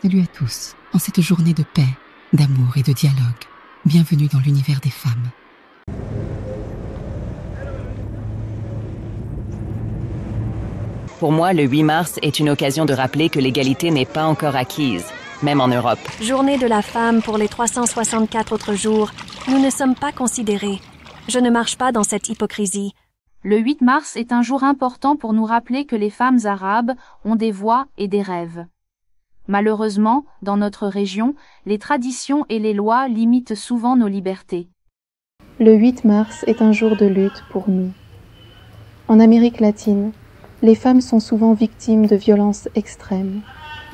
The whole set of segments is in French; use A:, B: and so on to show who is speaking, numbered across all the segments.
A: Salut à tous, en cette journée de paix, d'amour et de dialogue. Bienvenue dans l'univers des femmes.
B: Pour moi, le 8 mars est une occasion de rappeler que l'égalité n'est pas encore acquise, même en Europe.
C: Journée de la femme pour les 364 autres jours, nous ne sommes pas considérés. Je ne marche pas dans cette hypocrisie.
D: Le 8 mars est un jour important pour nous rappeler que les femmes arabes ont des voix et des rêves. Malheureusement, dans notre région, les traditions et les lois limitent souvent nos libertés.
E: Le 8 mars est un jour de lutte pour nous. En Amérique latine, les femmes sont souvent victimes de violences extrêmes,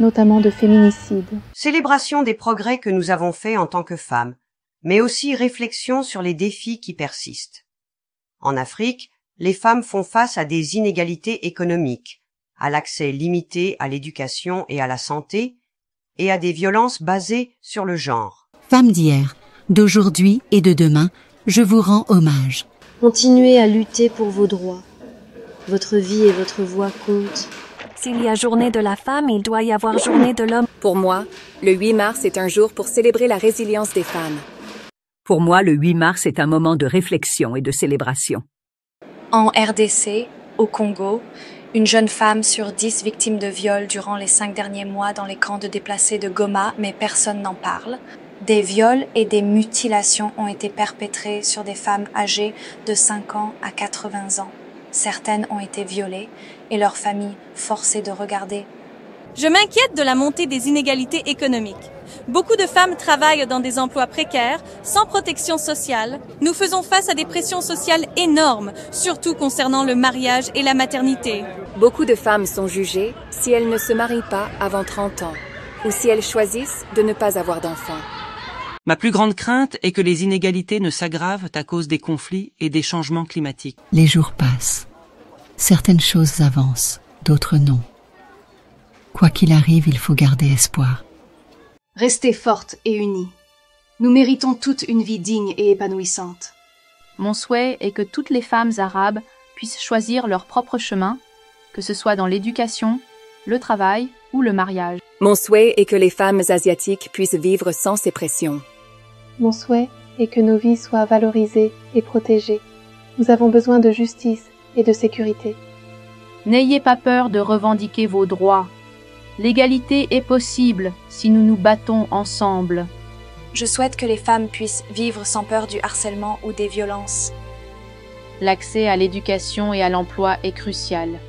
E: notamment de féminicides.
F: Célébration des progrès que nous avons faits en tant que femmes, mais aussi réflexion sur les défis qui persistent. En Afrique, les femmes font face à des inégalités économiques, à l'accès limité à l'éducation et à la santé, et à des violences basées sur le genre.
A: Femmes d'hier, d'aujourd'hui et de demain, je vous rends hommage.
G: Continuez à lutter pour vos droits. Votre vie et votre voix comptent.
C: S'il y a journée de la femme, il doit y avoir journée de l'homme.
H: Pour moi, le 8 mars est un jour pour célébrer la résilience des femmes.
I: Pour moi, le 8 mars est un moment de réflexion et de célébration.
J: En RDC, au Congo, une jeune femme sur 10 victimes de viol durant les 5 derniers mois dans les camps de déplacés de Goma, mais personne n'en parle. Des viols et des mutilations ont été perpétrés sur des femmes âgées de 5 ans à 80 ans. Certaines ont été violées et leurs familles forcées de regarder.
K: Je m'inquiète de la montée des inégalités économiques. Beaucoup de femmes travaillent dans des emplois précaires, sans protection sociale. Nous faisons face à des pressions sociales énormes, surtout concernant le mariage et la maternité.
H: Beaucoup de femmes sont jugées si elles ne se marient pas avant 30 ans, ou si elles choisissent de ne pas avoir d'enfants.
L: Ma plus grande crainte est que les inégalités ne s'aggravent à cause des conflits et des changements climatiques.
A: Les jours passent. Certaines choses avancent, d'autres non. Quoi qu'il arrive, il faut garder espoir.
M: Restez fortes et unies. Nous méritons toutes une vie digne et épanouissante.
D: Mon souhait est que toutes les femmes arabes puissent choisir leur propre chemin, que ce soit dans l'éducation, le travail ou le mariage.
H: Mon souhait est que les femmes asiatiques puissent vivre sans ces pressions.
E: Mon souhait est que nos vies soient valorisées et protégées. Nous avons besoin de justice et de sécurité.
D: N'ayez pas peur de revendiquer vos droits. L'égalité est possible si nous nous battons ensemble.
J: Je souhaite que les femmes puissent vivre sans peur du harcèlement ou des violences.
D: L'accès à l'éducation et à l'emploi est crucial.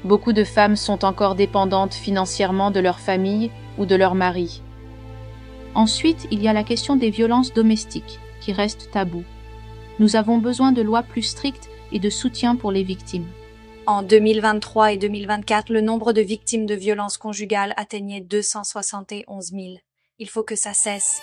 D: Beaucoup de femmes sont encore dépendantes financièrement de leur famille ou de leur mari. Ensuite, il y a la question des violences domestiques, qui restent tabous. Nous avons besoin de lois plus strictes et de soutien pour les victimes.
J: En 2023 et 2024, le nombre de victimes de violences conjugales atteignait 271 000. Il faut que ça cesse.